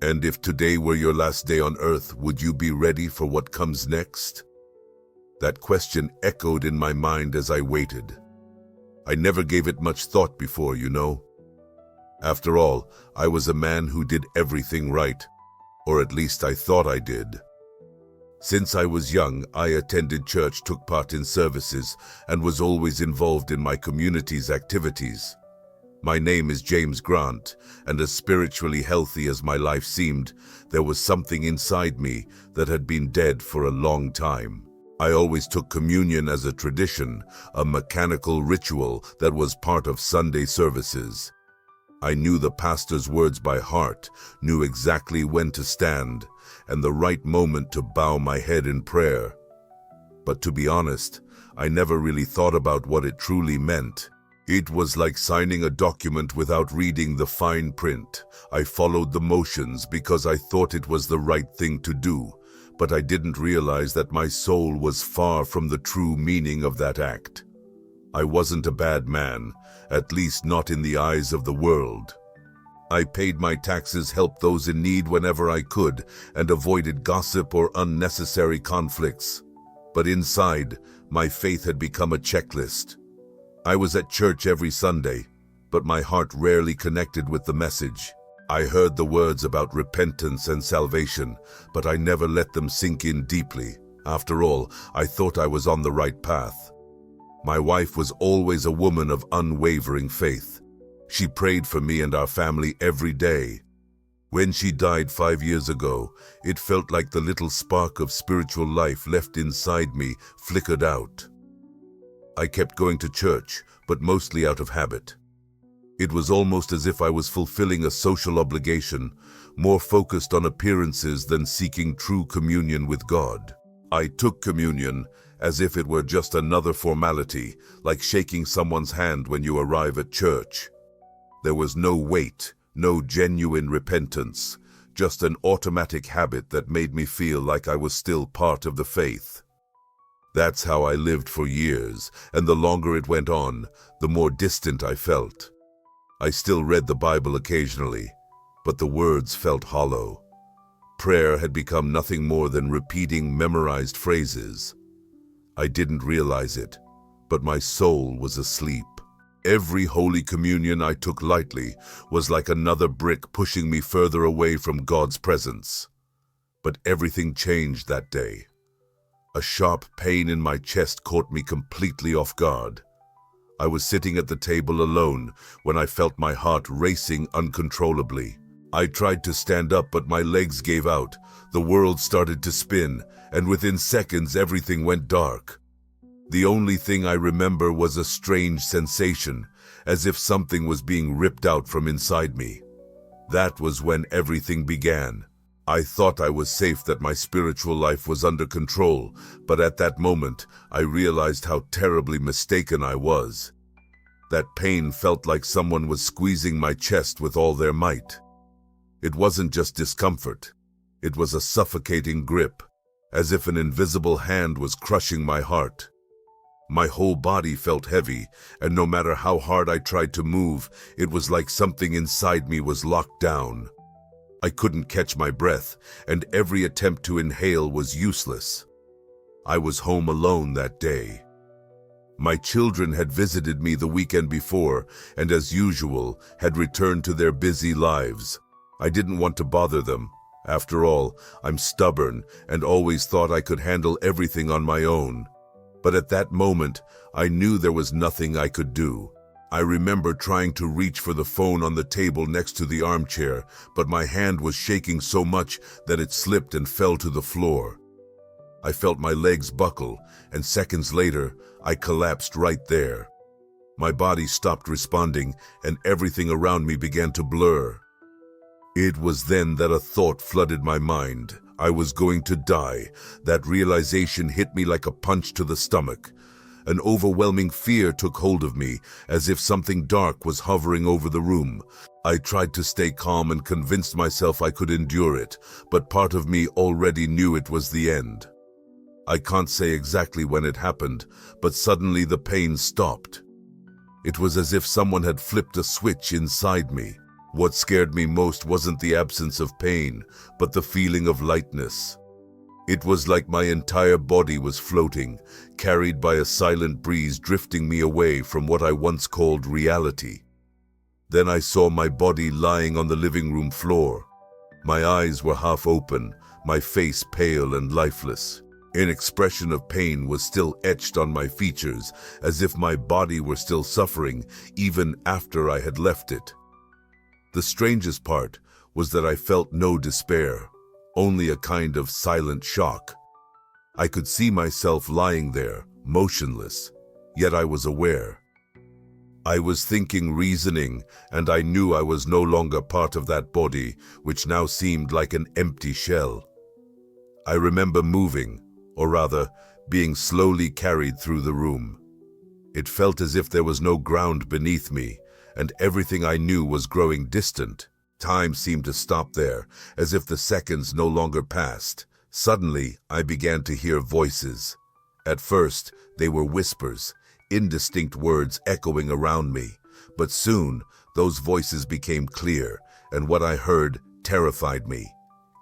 And if today were your last day on earth, would you be ready for what comes next? That question echoed in my mind as I waited. I never gave it much thought before, you know. After all, I was a man who did everything right, or at least I thought I did. Since I was young, I attended church, took part in services, and was always involved in my community's activities. My name is James Grant, and as spiritually healthy as my life seemed, there was something inside me that had been dead for a long time. I always took communion as a tradition, a mechanical ritual that was part of Sunday services. I knew the pastor's words by heart, knew exactly when to stand, and the right moment to bow my head in prayer. But to be honest, I never really thought about what it truly meant. It was like signing a document without reading the fine print. I followed the motions because I thought it was the right thing to do, but I didn't realize that my soul was far from the true meaning of that act. I wasn't a bad man, at least not in the eyes of the world. I paid my taxes, helped those in need whenever I could, and avoided gossip or unnecessary conflicts. But inside, my faith had become a checklist. I was at church every Sunday, but my heart rarely connected with the message. I heard the words about repentance and salvation, but I never let them sink in deeply. After all, I thought I was on the right path. My wife was always a woman of unwavering faith. She prayed for me and our family every day. When she died 5 years ago, it felt like the little spark of spiritual life left inside me flickered out. I kept going to church, but mostly out of habit. It was almost as if I was fulfilling a social obligation, more focused on appearances than seeking true communion with God. I took communion as if it were just another formality, like shaking someone's hand when you arrive at church. There was no weight, no genuine repentance, just an automatic habit that made me feel like I was still part of the faith. That's how I lived for years, and the longer it went on, the more distant I felt. I still read the Bible occasionally, but the words felt hollow. Prayer had become nothing more than repeating memorized phrases. I didn't realize it, but my soul was asleep. Every Holy Communion I took lightly was like another brick pushing me further away from God's presence. But everything changed that day. A sharp pain in my chest caught me completely off guard. I was sitting at the table alone when I felt my heart racing uncontrollably. I tried to stand up, but my legs gave out. The world started to spin, and within seconds everything went dark. The only thing I remember was a strange sensation, as if something was being ripped out from inside me. That was when everything began. I thought I was safe, that my spiritual life was under control, but at that moment, I realized how terribly mistaken I was. That pain felt like someone was squeezing my chest with all their might. It wasn't just discomfort. It was a suffocating grip, as if an invisible hand was crushing my heart. My whole body felt heavy, and no matter how hard I tried to move, it was like something inside me was locked down. I couldn't catch my breath, and every attempt to inhale was useless. I was home alone that day. My children had visited me the weekend before, and as usual, had returned to their busy lives. I didn't want to bother them. After all, I'm stubborn and always thought I could handle everything on my own. But at that moment, I knew there was nothing I could do. I remember trying to reach for the phone on the table next to the armchair, but my hand was shaking so much that it slipped and fell to the floor. I felt my legs buckle, and seconds later, I collapsed right there. My body stopped responding, and everything around me began to blur. It was then that a thought flooded my mind. I was going to die. That realization hit me like a punch to the stomach. An overwhelming fear took hold of me, as if something dark was hovering over the room. I tried to stay calm and convinced myself I could endure it, but part of me already knew it was the end. I can't say exactly when it happened, but suddenly the pain stopped. It was as if someone had flipped a switch inside me. What scared me most wasn't the absence of pain, but the feeling of lightness. It was like my entire body was floating, carried by a silent breeze drifting me away from what I once called reality. Then I saw my body lying on the living room floor. My eyes were half open, my face pale and lifeless. An expression of pain was still etched on my features, as if my body were still suffering even after I had left it. The strangest part was that I felt no despair, only a kind of silent shock. I could see myself lying there, motionless, yet I was aware. I was thinking, reasoning, and I knew I was no longer part of that body, which now seemed like an empty shell. I remember moving, or rather, being slowly carried through the room. It felt as if there was no ground beneath me, and everything I knew was growing distant. Time seemed to stop there, as if the seconds no longer passed. Suddenly, I began to hear voices. At first, they were whispers, indistinct words echoing around me. But soon, those voices became clear, and what I heard terrified me.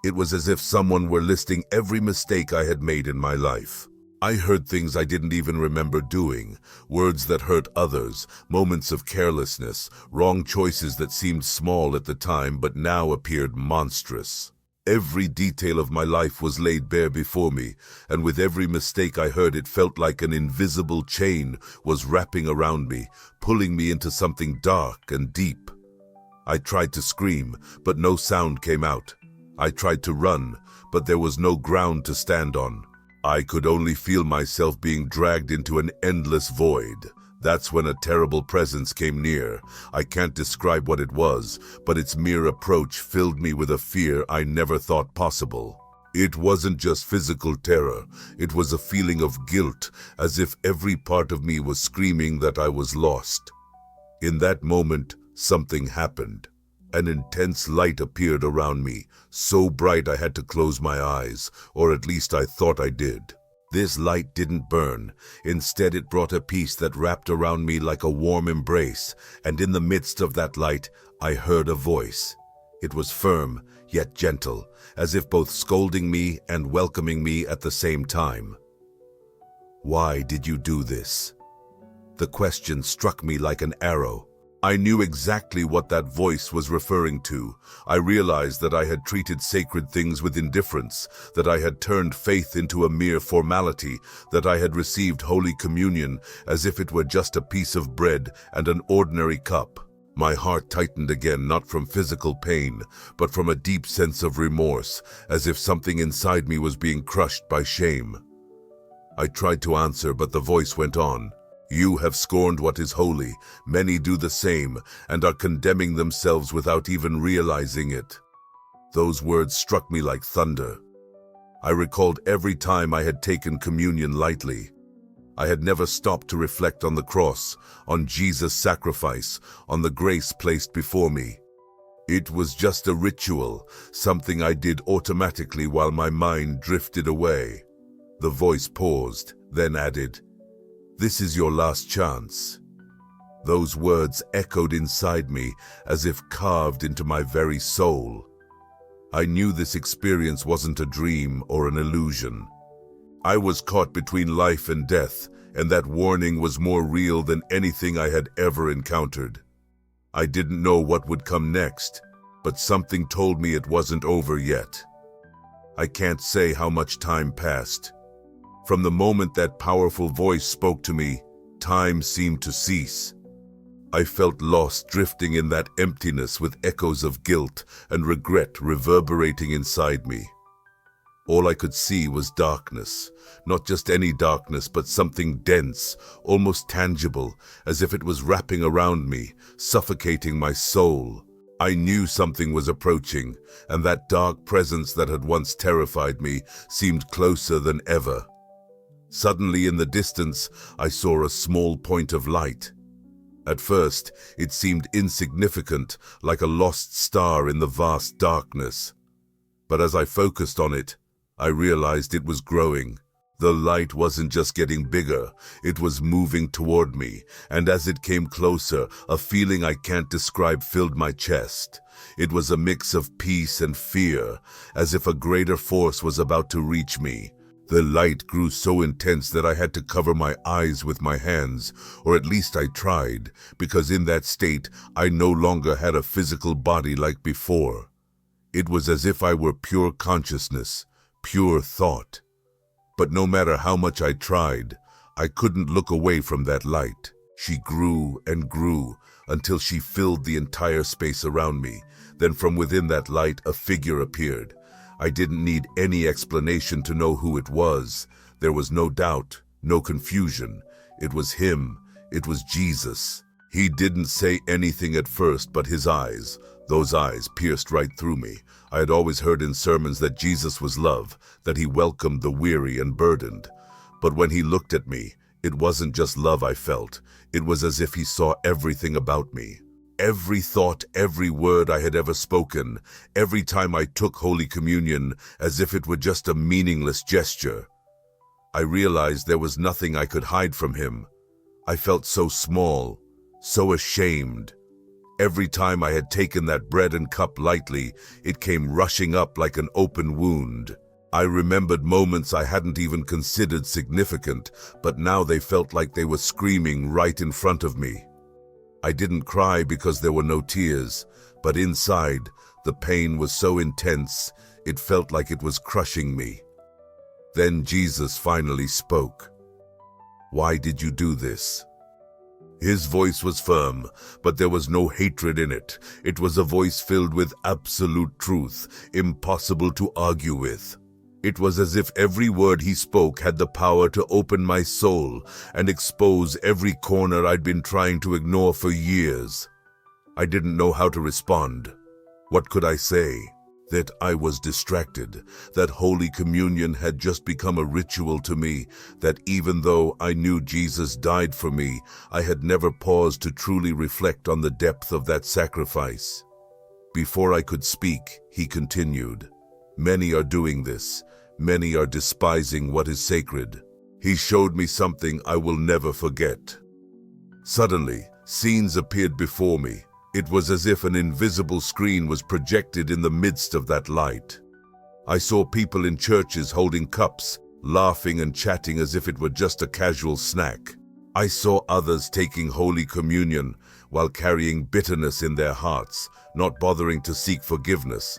It was as if someone were listing every mistake I had made in my life. I heard things I didn't even remember doing, words that hurt others, moments of carelessness, wrong choices that seemed small at the time but now appeared monstrous. Every detail of my life was laid bare before me, and with every mistake I heard it felt like an invisible chain was wrapping around me, pulling me into something dark and deep. I tried to scream, but no sound came out. I tried to run, but there was no ground to stand on. I could only feel myself being dragged into an endless void. That's when a terrible presence came near. I can't describe what it was, but its mere approach filled me with a fear I never thought possible. It wasn't just physical terror, it was a feeling of guilt, as if every part of me was screaming that I was lost. In that moment, something happened. An intense light appeared around me, so bright I had to close my eyes, or at least I thought I did. This light didn't burn. Instead, it brought a peace that wrapped around me like a warm embrace, and in the midst of that light, I heard a voice. It was firm, yet gentle, as if both scolding me and welcoming me at the same time. "Why did you do this?" The question struck me like an arrow. I knew exactly what that voice was referring to. I realized that I had treated sacred things with indifference, that I had turned faith into a mere formality, that I had received Holy Communion as if it were just a piece of bread and an ordinary cup. My heart tightened again, not from physical pain, but from a deep sense of remorse, as if something inside me was being crushed by shame. I tried to answer, but the voice went on. "You have scorned what is holy. Many do the same, and are condemning themselves without even realizing it." Those words struck me like thunder. I recalled every time I had taken communion lightly. I had never stopped to reflect on the cross, on Jesus' sacrifice, on the grace placed before me. It was just a ritual, something I did automatically while my mind drifted away. The voice paused, then added, "This is your last chance." Those words echoed inside me as if carved into my very soul. I knew this experience wasn't a dream or an illusion. I was caught between life and death, and that warning was more real than anything I had ever encountered. I didn't know what would come next, but something told me it wasn't over yet. I can't say how much time passed. From the moment that powerful voice spoke to me, time seemed to cease. I felt lost, drifting in that emptiness with echoes of guilt and regret reverberating inside me. All I could see was darkness, not just any darkness, but something dense, almost tangible, as if it was wrapping around me, suffocating my soul. I knew something was approaching, and that dark presence that had once terrified me seemed closer than ever. Suddenly, in the distance, I saw a small point of light. At first, it seemed insignificant, like a lost star in the vast darkness. But as I focused on it, I realized it was growing. The light wasn't just getting bigger, it was moving toward me, and as it came closer, a feeling I can't describe filled my chest. It was a mix of peace and fear, as if a greater force was about to reach me. The light grew so intense that I had to cover my eyes with my hands, or at least I tried, because in that state I no longer had a physical body like before. It was as if I were pure consciousness, pure thought. But no matter how much I tried, I couldn't look away from that light. She grew and grew until she filled the entire space around me. Then from within that light, a figure appeared. I didn't need any explanation to know who it was. There was no doubt, no confusion. It was him. It was Jesus. He didn't say anything at first, but his eyes, those eyes pierced right through me. I had always heard in sermons that Jesus was love, that he welcomed the weary and burdened. But when he looked at me, it wasn't just love I felt. It was as if he saw everything about me. Every thought, every word I had ever spoken, every time I took Holy Communion, as if it were just a meaningless gesture. I realized there was nothing I could hide from him. I felt so small, so ashamed. Every time I had taken that bread and cup lightly, it came rushing up like an open wound. I remembered moments I hadn't even considered significant, but now they felt like they were screaming right in front of me. I didn't cry because there were no tears, but inside, the pain was so intense, it felt like it was crushing me. Then Jesus finally spoke. "Why did you do this?" His voice was firm, but there was no hatred in it. It was a voice filled with absolute truth, impossible to argue with. It was as if every word he spoke had the power to open my soul and expose every corner I'd been trying to ignore for years. I didn't know how to respond. What could I say? That I was distracted, that Holy Communion had just become a ritual to me, that even though I knew Jesus died for me, I had never paused to truly reflect on the depth of that sacrifice. Before I could speak, he continued, "Many are doing this. Many are despising what is sacred." He showed me something I will never forget. Suddenly, scenes appeared before me. It was as if an invisible screen was projected in the midst of that light. I saw people in churches holding cups, laughing and chatting as if it were just a casual snack. I saw others taking Holy Communion while carrying bitterness in their hearts, not bothering to seek forgiveness.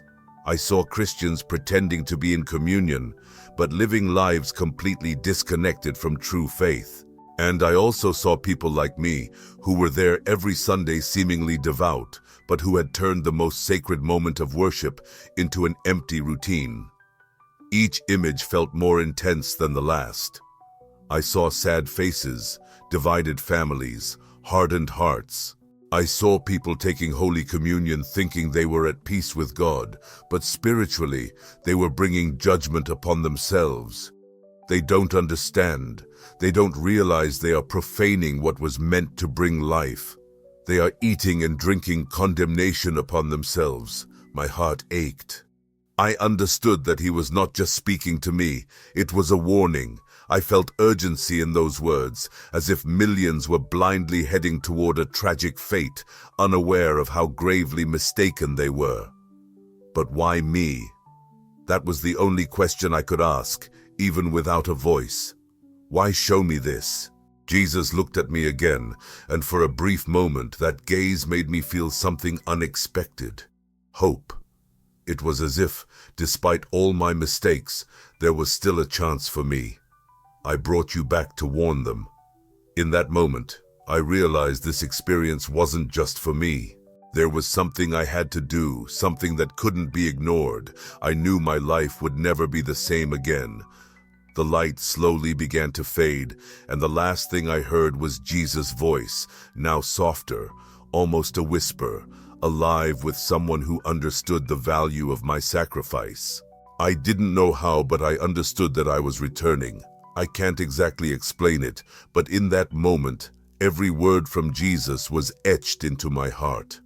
I saw Christians pretending to be in communion, but living lives completely disconnected from true faith. And I also saw people like me, who were there every Sunday seemingly devout, but who had turned the most sacred moment of worship into an empty routine. Each image felt more intense than the last. I saw sad faces, divided families, hardened hearts. I saw people taking Holy Communion thinking they were at peace with God, but spiritually, they were bringing judgment upon themselves. They don't understand. They don't realize they are profaning what was meant to bring life. They are eating and drinking condemnation upon themselves. My heart ached. I understood that he was not just speaking to me. It was a warning. I felt urgency in those words, as if millions were blindly heading toward a tragic fate, unaware of how gravely mistaken they were. But why me? That was the only question I could ask, even without a voice. Why show me this? Jesus looked at me again, and for a brief moment that gaze made me feel something unexpected. Hope. It was as if, despite all my mistakes, there was still a chance for me. I brought you back to warn them. In that moment, I realized this experience wasn't just for me. There was something I had to do, something that couldn't be ignored. I knew my life would never be the same again. The light slowly began to fade, and the last thing I heard was Jesus' voice, now softer, almost a whisper, alive with someone who understood the value of my sacrifice. I didn't know how, but I understood that I was returning. I can't exactly explain it, but in that moment, every word from Jesus was etched into my heart.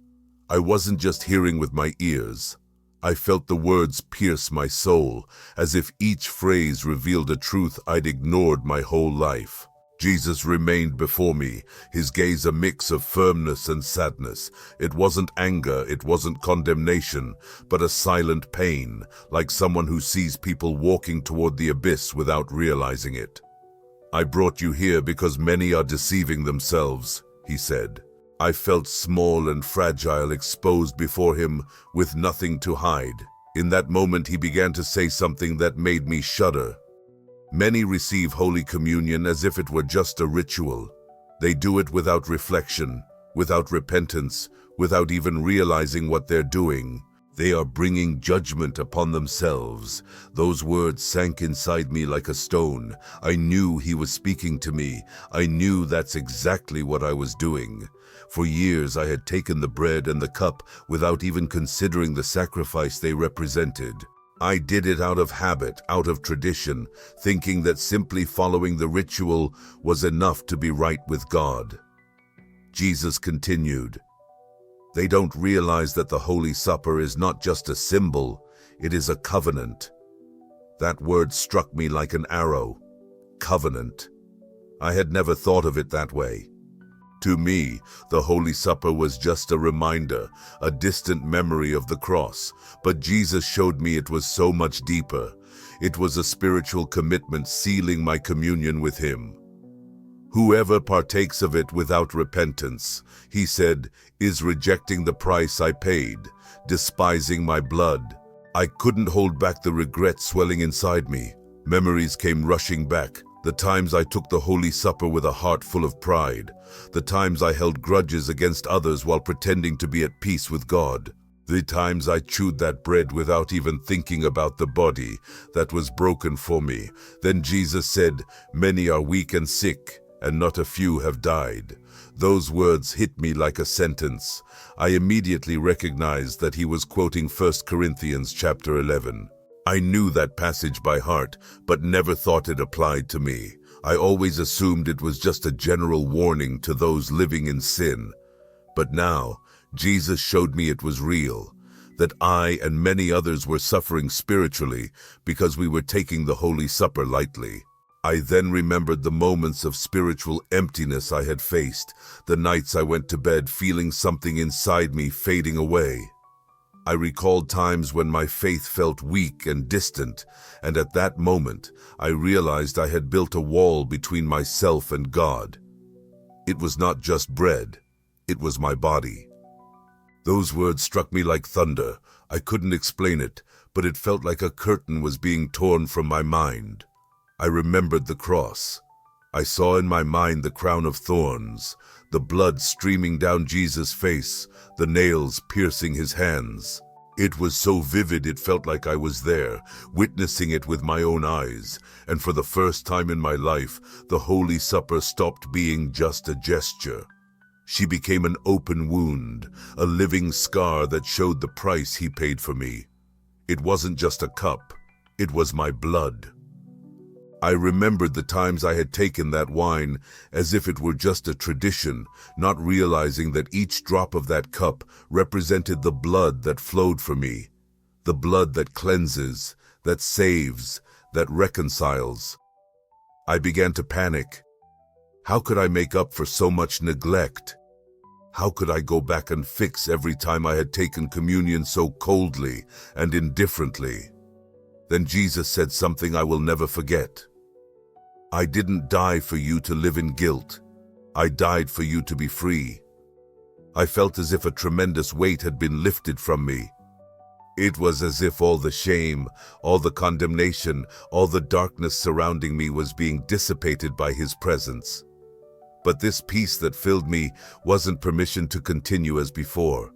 I wasn't just hearing with my ears. I felt the words pierce my soul, as if each phrase revealed a truth I'd ignored my whole life. Jesus remained before me, his gaze a mix of firmness and sadness. It wasn't anger, it wasn't condemnation, but a silent pain, like someone who sees people walking toward the abyss without realizing it. I brought you here because many are deceiving themselves, he said. I felt small and fragile, exposed before him with nothing to hide. In that moment he began to say something that made me shudder. Many receive Holy Communion as if it were just a ritual. They do it without reflection, without repentance, without even realizing what they're doing. They are bringing judgment upon themselves. Those words sank inside me like a stone. I knew he was speaking to me. I knew that's exactly what I was doing. For years I had taken the bread and the cup without even considering the sacrifice they represented. I did it out of habit, out of tradition, thinking that simply following the ritual was enough to be right with God. Jesus continued, "They don't realize that the Holy Supper is not just a symbol, it is a covenant." That word struck me like an arrow. Covenant. I had never thought of it that way. To me, the Holy Supper was just a reminder, a distant memory of the cross. But Jesus showed me it was so much deeper. It was a spiritual commitment sealing my communion with him. "Whoever partakes of it without repentance," he said, "is rejecting the price I paid, despising my blood." I couldn't hold back the regret swelling inside me. Memories came rushing back. The times I took the Holy Supper with a heart full of pride. The times I held grudges against others while pretending to be at peace with God. The times I chewed that bread without even thinking about the body that was broken for me. Then Jesus said, "Many are weak and sick, and not a few have died." Those words hit me like a sentence. I immediately recognized that he was quoting 1 Corinthians chapter 11. I knew that passage by heart, but never thought it applied to me. I always assumed it was just a general warning to those living in sin. But now, Jesus showed me it was real, that I and many others were suffering spiritually because we were taking the Holy Supper lightly. I then remembered the moments of spiritual emptiness I had faced, the nights I went to bed feeling something inside me fading away. I recalled times when my faith felt weak and distant, and at that moment, I realized I had built a wall between myself and God. It was not just bread, it was my body. Those words struck me like thunder. I couldn't explain it, but it felt like a curtain was being torn from my mind. I remembered the cross. I saw in my mind the crown of thorns, the blood streaming down Jesus' face, the nails piercing his hands. It was so vivid it felt like I was there, witnessing it with my own eyes, and for the first time in my life, the Holy Supper stopped being just a gesture. She became an open wound, a living scar that showed the price he paid for me. It wasn't just a cup, it was my blood. I remembered the times I had taken that wine as if it were just a tradition, not realizing that each drop of that cup represented the blood that flowed for me, the blood that cleanses, that saves, that reconciles. I began to panic. How could I make up for so much neglect? How could I go back and fix every time I had taken communion so coldly and indifferently? Then Jesus said something I will never forget. "I didn't die for you to live in guilt. I died for you to be free." I felt as if a tremendous weight had been lifted from me. It was as if all the shame, all the condemnation, all the darkness surrounding me was being dissipated by his presence. But this peace that filled me wasn't permission to continue as before.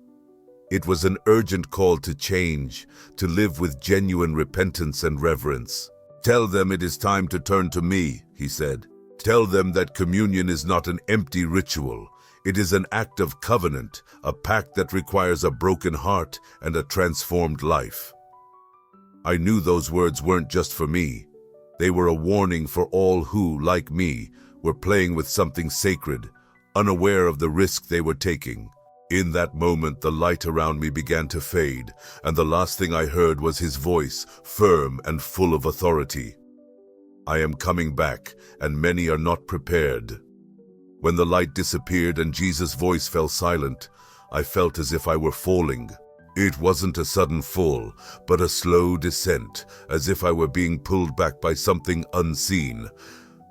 It was an urgent call to change, to live with genuine repentance and reverence. "Tell them it is time to turn to me," he said. "Tell them that communion is not an empty ritual. It is an act of covenant, a pact that requires a broken heart and a transformed life." I knew those words weren't just for me. They were a warning for all who, like me, were playing with something sacred, unaware of the risk they were taking. In that moment, the light around me began to fade, and the last thing I heard was his voice, firm and full of authority. I am coming back, and many are not prepared. When the light disappeared and Jesus' voice fell silent, I felt as if I were falling. It wasn't a sudden fall, but a slow descent, as if I were being pulled back by something unseen.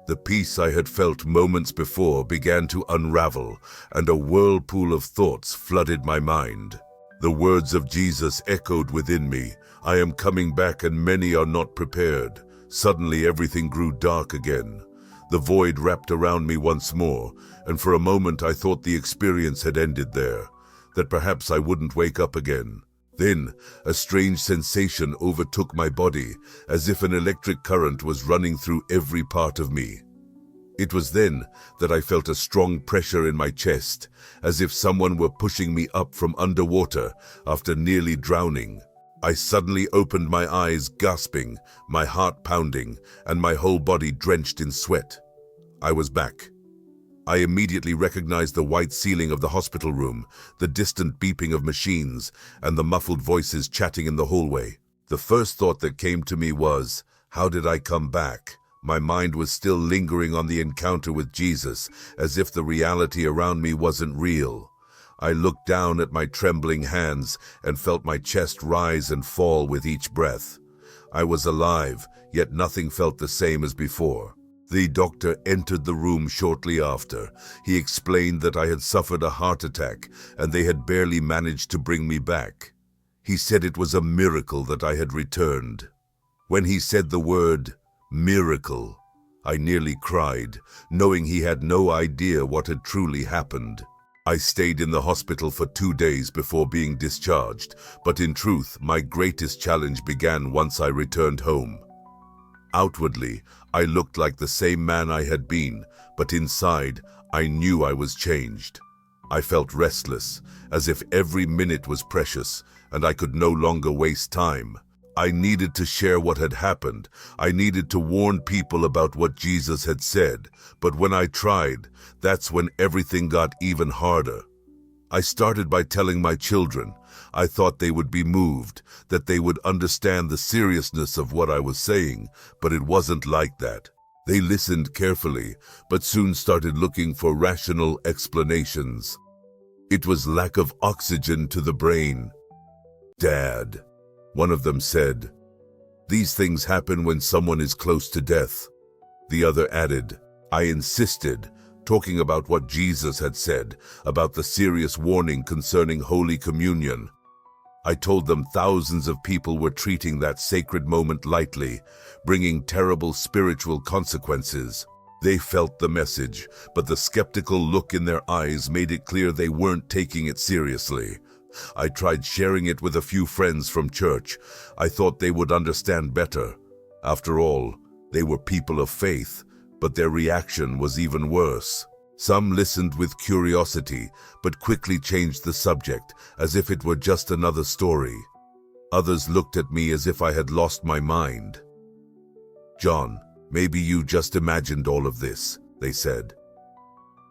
The peace I had felt moments before began to unravel, and a whirlpool of thoughts flooded my mind. The words of Jesus echoed within me, "I am coming back and many are not prepared." Suddenly everything grew dark again. The void wrapped around me once more, and for a moment I thought the experience had ended there, that perhaps I wouldn't wake up again. Then, a strange sensation overtook my body, as if an electric current was running through every part of me. It was then that I felt a strong pressure in my chest, as if someone were pushing me up from underwater after nearly drowning. I suddenly opened my eyes, gasping, my heart pounding, and my whole body drenched in sweat. I was back. I immediately recognized the white ceiling of the hospital room, the distant beeping of machines, and the muffled voices chatting in the hallway. The first thought that came to me was, how did I come back? My mind was still lingering on the encounter with Jesus, as if the reality around me wasn't real. I looked down at my trembling hands and felt my chest rise and fall with each breath. I was alive, yet nothing felt the same as before. The doctor entered the room shortly after. He explained that I had suffered a heart attack and they had barely managed to bring me back. He said it was a miracle that I had returned. When he said the word miracle, I nearly cried, knowing he had no idea what had truly happened. I stayed in the hospital for 2 days before being discharged, but in truth, my greatest challenge began once I returned home. Outwardly, I looked like the same man I had been, but inside, I knew I was changed. I felt restless, as if every minute was precious, and I could no longer waste time. I needed to share what had happened. I needed to warn people about what Jesus had said. But when I tried, that's when everything got even harder. I started by telling my children. I thought they would be moved, that they would understand the seriousness of what I was saying, but it wasn't like that. They listened carefully, but soon started looking for rational explanations. It was lack of oxygen to the brain. "Dad," one of them said, "these things happen when someone is close to death." The other added. I insisted, talking about what Jesus had said, about the serious warning concerning Holy Communion. I told them thousands of people were treating that sacred moment lightly, bringing terrible spiritual consequences. They felt the message, but the skeptical look in their eyes made it clear they weren't taking it seriously. I tried sharing it with a few friends from church. I thought they would understand better. After all, they were people of faith, but their reaction was even worse. Some listened with curiosity, but quickly changed the subject, as if it were just another story. Others looked at me as if I had lost my mind. "John, maybe you just imagined all of this," they said.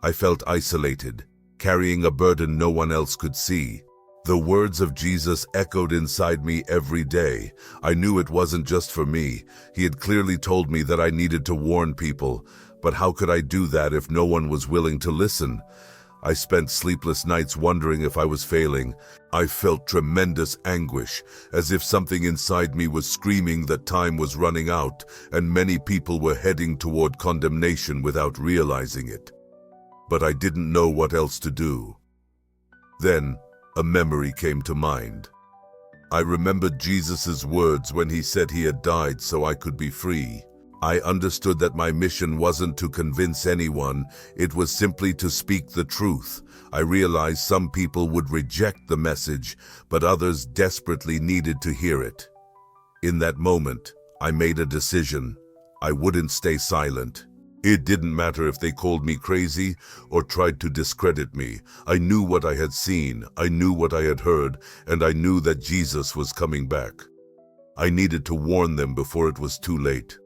I felt isolated, carrying a burden no one else could see. The words of Jesus echoed inside me every day. I knew it wasn't just for me. He had clearly told me that I needed to warn people, but how could I do that if no one was willing to listen? I spent sleepless nights wondering if I was failing. I felt tremendous anguish, as if something inside me was screaming that time was running out, and many people were heading toward condemnation without realizing it. But I didn't know what else to do. Then, a memory came to mind. I remembered Jesus' words when he said he had died so I could be free. I understood that my mission wasn't to convince anyone, it was simply to speak the truth. I realized some people would reject the message, but others desperately needed to hear it. In that moment, I made a decision. I wouldn't stay silent. It didn't matter if they called me crazy or tried to discredit me. I knew what I had seen, I knew what I had heard, and I knew that Jesus was coming back. I needed to warn them before it was too late.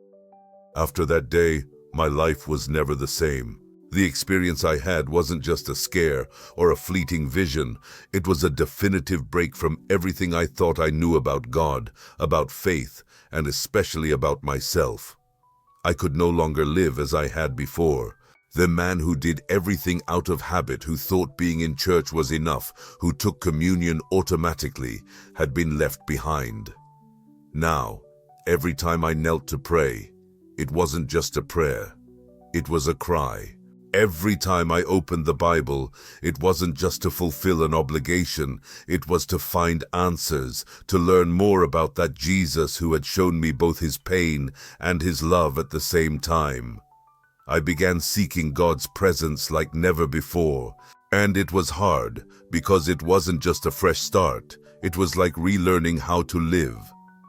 After that day, my life was never the same. The experience I had wasn't just a scare or a fleeting vision. It was a definitive break from everything I thought I knew about God, about faith, and especially about myself. I could no longer live as I had before. The man who did everything out of habit, who thought being in church was enough, who took communion automatically, had been left behind. Now, every time I knelt to pray, it wasn't just a prayer. It was a cry. Every time I opened the Bible, it wasn't just to fulfill an obligation. It was to find answers, to learn more about that Jesus who had shown me both his pain and his love at the same time. I began seeking God's presence like never before. And it was hard, because it wasn't just a fresh start. It was like relearning how to live.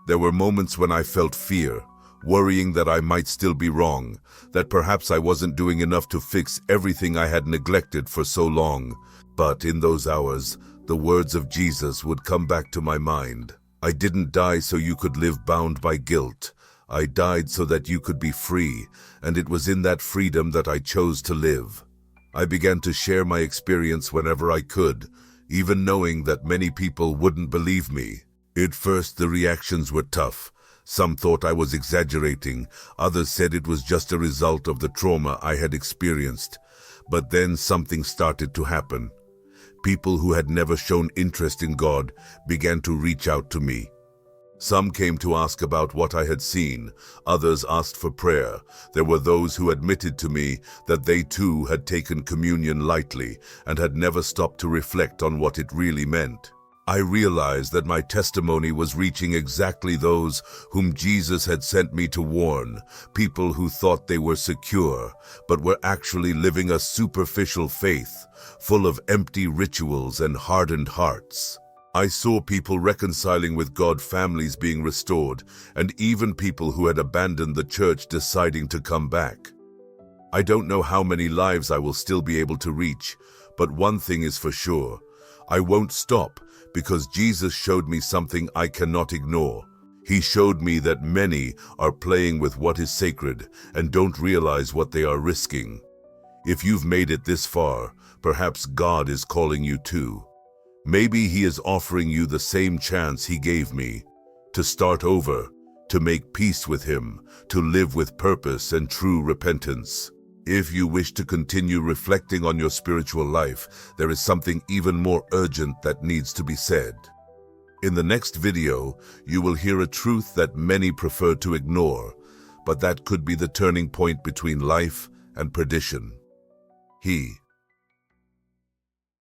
There were moments when I felt fear, worrying that I might still be wrong, that perhaps I wasn't doing enough to fix everything I had neglected for so long. But in those hours, the words of Jesus would come back to my mind. I didn't die so you could live bound by guilt. I died so that you could be free, and it was in that freedom that I chose to live. I began to share my experience whenever I could, even knowing that many people wouldn't believe me. At first, the reactions were tough. Some thought I was exaggerating, others said it was just a result of the trauma I had experienced. But then something started to happen. People who had never shown interest in God began to reach out to me. Some came to ask about what I had seen, others asked for prayer. There were those who admitted to me that they too had taken communion lightly and had never stopped to reflect on what it really meant. I realized that my testimony was reaching exactly those whom Jesus had sent me to warn, people who thought they were secure, but were actually living a superficial faith, full of empty rituals and hardened hearts. I saw people reconciling with God, families being restored, and even people who had abandoned the church deciding to come back. I don't know how many lives I will still be able to reach, but one thing is for sure. I won't stop, because Jesus showed me something I cannot ignore. He showed me that many are playing with what is sacred and don't realize what they are risking. If you've made it this far, perhaps God is calling you too. Maybe he is offering you the same chance he gave me, to start over, to make peace with him, to live with purpose and true repentance. If you wish to continue reflecting on your spiritual life, there is something even more urgent that needs to be said. In the next video, you will hear a truth that many prefer to ignore, but that could be the turning point between life and perdition. He